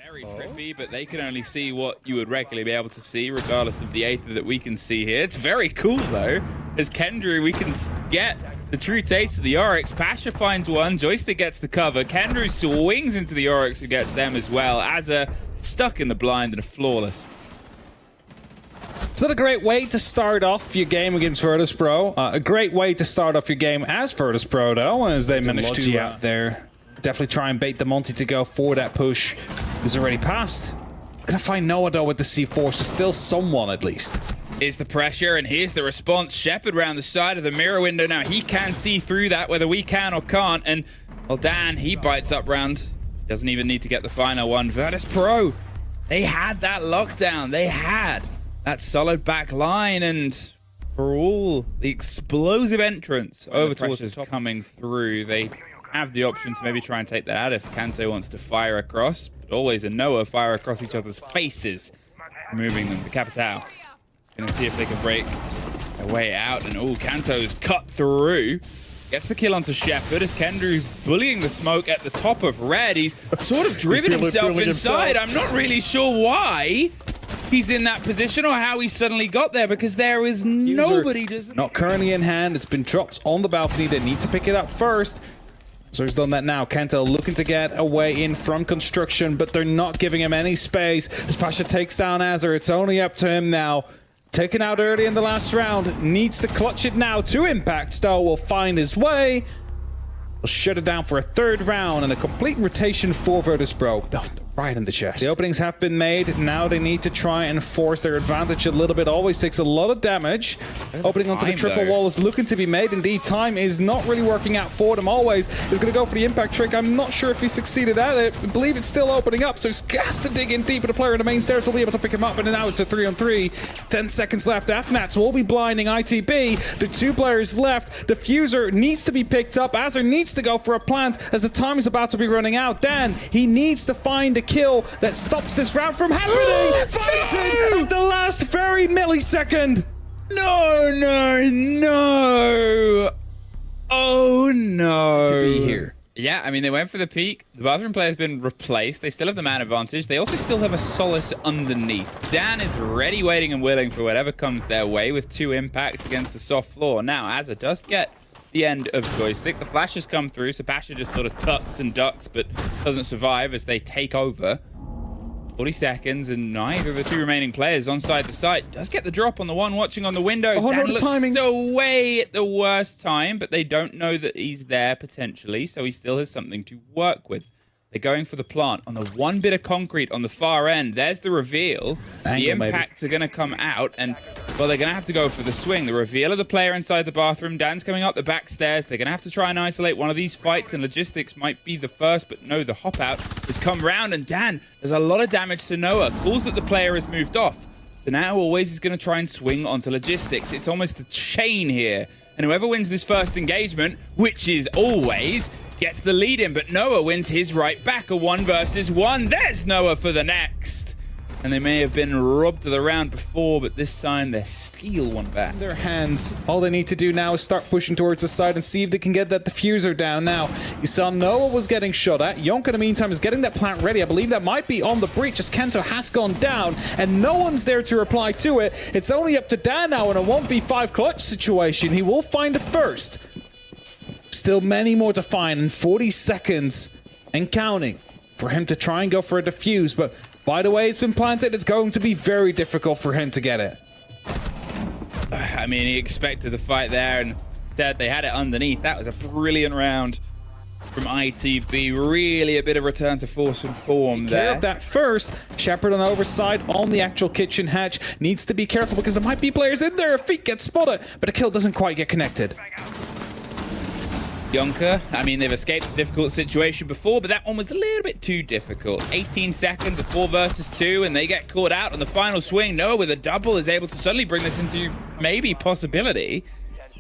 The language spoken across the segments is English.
Very trippy, but they can only see what you would regularly be able to see, regardless of the Aether that we can see here. It's very cool, though. As Kendrew, we can get the true taste of the Oryx. Pasha finds one. Joystick gets the cover. Kendrew swings into the Oryx, who gets them as well. Azza stuck in the blind and a flawless. It's not a great way to start off your game against Virtus.pro. A great way to start off your game as Virtus.pro, though, as they managed to out there. Definitely try and bait the Monty to go for that push. He's already passed. Gonna find Noah, though, with the C4, so still someone at least. Here's the pressure, and here's the response. Shepard round the side of the mirror window now. He can see through that, whether we can or can't. And, well, Dan, he bites up round. Doesn't even need to get the final one. Virtus.pro, they had that lockdown. They had that solid back line, and for all the explosive entrance over towards the top coming through, they have the option to maybe try and take that out if Kanto wants to fire across. But always a Noah fire across each other's faces, moving them. The Capitao is going to see if they can break their way out. And oh, Kanto's cut through. Gets the kill onto Shepard as Kendrew's bullying the smoke at the top of red. He's sort of driven himself inside. I'm not really sure why he's in that position or how he suddenly got there, because there is nobody. Not currently in hand. It's been dropped on the balcony. They need to pick it up first. So he's done that now. Kanto looking to get away in from construction, but they're not giving him any space. As Pasha takes down Azar, it's only up to him now. Taken out early in the last round. Needs to clutch it now. 2 impacts, though, will find his way. Will shut it down for a 3rd round and a complete rotation for Virtus.pro. Right in the chest. The openings have been made. Now they need to try and force their advantage a little bit. Always takes a lot of damage. Opening onto the triple wall is looking to be made. Indeed, time is not really working out for them. Always is going to go for the impact trick. I'm not sure if he succeeded at it. I believe it's still opening up, so he's got to dig in deep. But the player in the main stairs will be able to pick him up. And now it's a 3-on-3. 10 seconds left. Afnats will be blinding ITB. The 2 players left. Diffuser needs to be picked up. Azar needs to go for a plant as the time is about to be running out. Dan, he needs to find a kill that stops this round from happening. Fighting at the last very millisecond. No. Oh, no. To be here. Yeah, I mean, they went for the peak. The bathroom player's been replaced. They still have the man advantage. They also still have a solace underneath. Dan is ready, waiting, and willing for whatever comes their way with 2 impacts against the soft floor. Now, Azza does get the end of Joystick. The flashes come through, so Pasha just sort of tucks and ducks, but doesn't survive as they take over. 40 seconds, and neither of the 2 remaining players on side the site does get the drop on the one watching on the window. Oh, Dan no, looks timing. so way at the worst time, but they don't know that he's there potentially, so he still has something to work with. They're going for the plant on the 1 bit of concrete on the far end. There's the reveal. The impacts are going to come out, and, well, they're going to have to go for the swing. The reveal of the player inside the bathroom. Dan's coming up the back stairs. They're going to have to try and isolate one of these fights, and Logistics might be the first, but no, the hop out has come round, and Dan does a lot of damage to Noah. Calls that the player has moved off. So now Always is going to try and swing onto Logistics. It's almost a chain here, and whoever wins this first engagement, which is Always, gets the lead in, but Noah wins his right back. A 1 versus 1. There's Noah for the next. And they may have been robbed of the round before, but this time they steal one back. In their hands. All they need to do now is start pushing towards the side and see if they can get that diffuser down. Now, you saw Noah was getting shot at. Yonk in the meantime is getting that plant ready. I believe that might be on the breach as Kanto has gone down, and no one's there to reply to it. It's only up to Dan now in a 1v5 clutch situation. He will find it first. Still many more to find in 40 seconds and counting for him to try and go for a defuse. But by the way it's been planted, it's going to be very difficult for him to get it. I mean, he expected the fight there and said they had it underneath. That was a brilliant round from ITB. Really a bit of return to force and form there. Care of that first. Shepard on the overside on the actual kitchen hatch. Needs to be careful because there might be players in there if feet get spotted. But a kill doesn't quite get connected. Yonka, I mean, they've escaped a difficult situation before, but that one was a little bit too difficult. 18 seconds of 4 versus 2, and they get caught out on the final swing. Noah with a double is able to suddenly bring this into maybe possibility.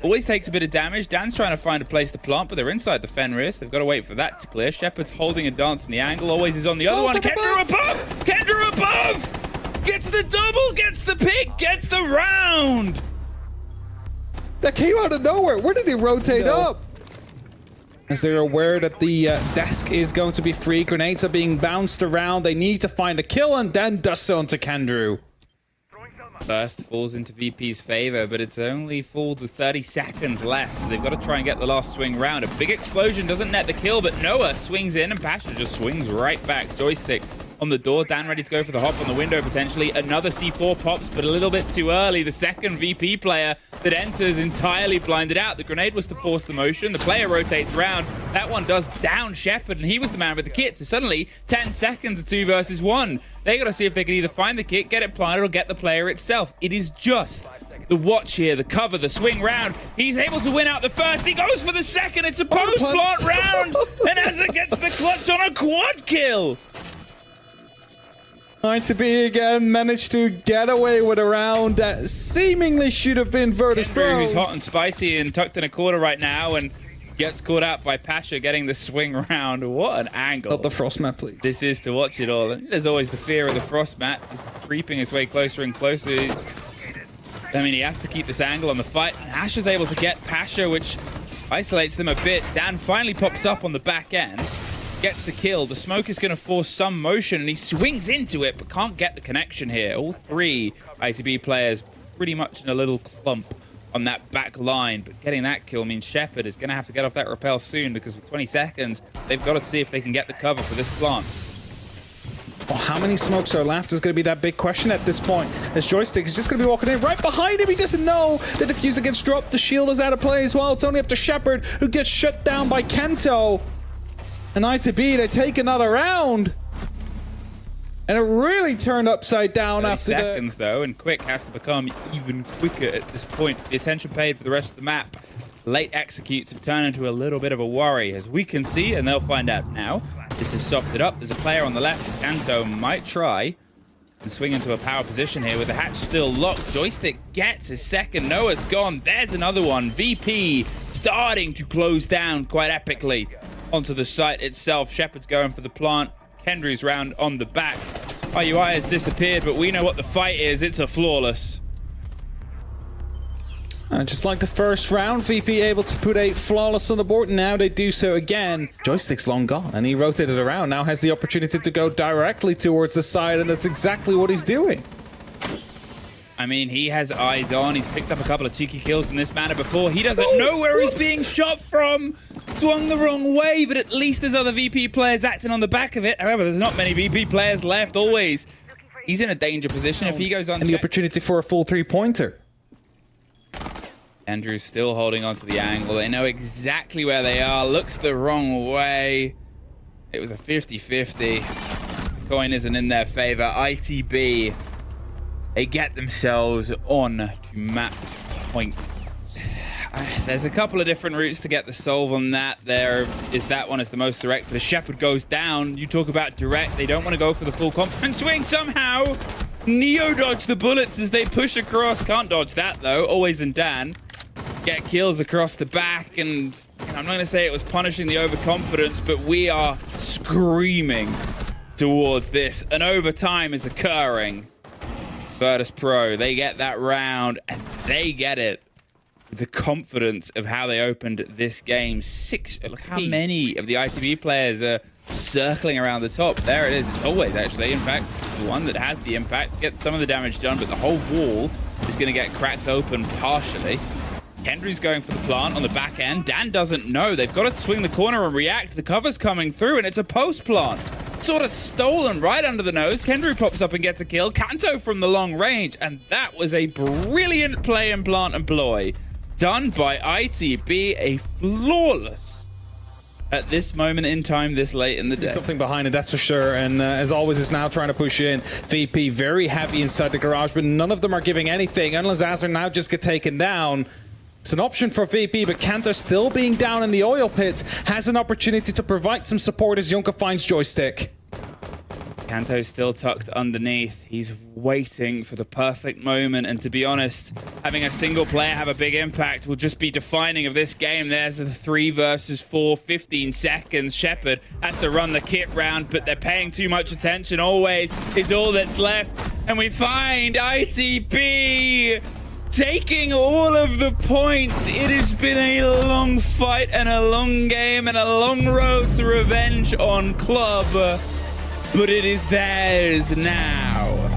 Always takes a bit of damage. Dan's trying to find a place to plant, but they're inside the Fenris. They've got to wait for that to clear. Shepard's holding a dance in the angle. Always is on the other one. Kendra above! Kendra above! Gets the double, gets the pick, gets the round! That came out of nowhere. Where did he rotate up? as they're aware that the desk is going to be free. Grenades are being bounced around. They need to find a kill, and then does so onto Kendrew. First falls into VP's favor, but it's only fooled with 30 seconds left. So they've got to try and get the last swing round. A big explosion doesn't net the kill, but Noah swings in, and Pasha just swings right back. Joystick on the door. Dan ready to go for the hop on the window, potentially. Another C4 pops, but a little bit too early. The second VP player that enters entirely blinded out. The grenade was to force the motion. The player rotates around. That one does down Shepard, and he was the man with the kit. So suddenly, 10 seconds of 2 versus 1. They got to see if they can either find the kit, get it planted, or get the player itself. It is just the watch here, the cover, the swing round. He's able to win out the first. He goes for the second. It's a post-plant round, and Asa gets the clutch on a quad kill. ITB again managed to get away with a round that seemingly should have been Virtus Pro. Who's hot and spicy and tucked in a corner right now and gets caught out by Pasha getting the swing round. What an angle. Not the frost mat, please. This is to watch it all. There's always the fear of the frost mat. He's creeping his way closer and closer. I mean, he has to keep this angle on the fight. And Asher's able to get Pasha, which isolates them a bit. Dan finally pops up on the back end. Gets the kill. The smoke is going to force some motion, and he swings into it, but can't get the connection here. All 3 ITB players pretty much in a little clump on that back line, but getting that kill means Shepard is going to have to get off that rappel soon, because with 20 seconds, they've got to see if they can get the cover for this plant. Well, how many smokes are left is going to be that big question at this point, as Joystick is just going to be walking in right behind him. He doesn't know the diffuser gets dropped. The shield is out of play as well. It's only up to Shepard, who gets shut down by Kento. And ITB, they take another round. And it really turned upside down after seconds, though, and Quick has to become even quicker at this point. The attention paid for the rest of the map. Late executes have turned into a little bit of a worry, as we can see, and they'll find out now. This is softened up. There's a player on the left. Kanto might try and swing into a power position here with the hatch still locked. Joystick gets his second. Noah's gone. There's another one. VP starting to close down quite epically onto the site itself. Shepard's going for the plant. Kendrew's round on the back. IUI has disappeared, but we know what the fight is. It's a flawless. Just like the first round, VP able to put a flawless on the board. Now they do so again. Joystick's long gone, and he rotated around. Now has the opportunity to go directly towards the side, and that's exactly what he's doing. I mean, he has eyes on. He's picked up a couple of cheeky kills in this manner before. He doesn't know where he's being shot from. Swung the wrong way, but at least there's other VP players acting on the back of it. However, there's not many VP players left always. He's in a danger position if he goes on. And the opportunity for a full 3-pointer. Andrew's still holding on to the angle. They know exactly where they are. Looks the wrong way. It was a 50-50. The coin isn't in their favor. ITB, they get themselves on to map point. There's a couple of different routes to get the solve on that. There is that one is the most direct. The Shepard goes down. You talk about direct. They don't want to go for the full confidence swing somehow. Neo dodge the bullets as they push across. Can't dodge that though. Always in Dan. Get kills across the back, and I'm not going to say it was punishing the overconfidence, but we are screaming towards this. An overtime is occurring. Virtus Pro, they get that round, and they get it. The confidence of how they opened this game. Look how many of the ITB players are circling around the top. There it is. It's always actually, in fact, it's the one that has the impact. Gets some of the damage done, but the whole wall is going to get cracked open partially. Kendrew's going for the plant on the back end. Dan doesn't know. They've got to swing the corner and react. The cover's coming through, and it's a post plant. Sort of stolen right under the nose. Kendrew pops up and gets a kill. Kanto from the long range, and that was a brilliant play in plant employ. Done by ITB, a flawless at this moment in time, this late in the day. There's something behind it, that's for sure. And as always, is now trying to push in. VP very heavy inside the garage, but none of them are giving anything. Unless Azar now just get taken down. It's an option for VP, but Kanto still being down in the oil pit has an opportunity to provide some support as Junker finds Joystick. Kanto's still tucked underneath. He's waiting for the perfect moment, and to be honest, having a single player have a big impact will just be defining of this game. There's the 3 versus 4, 15 seconds. Shepard has to run the kit round, but they're paying too much attention. Always is all that's left, and we find ITB taking all of the points. It has been a long fight and a long game and a long road to revenge on Club, but it is theirs now.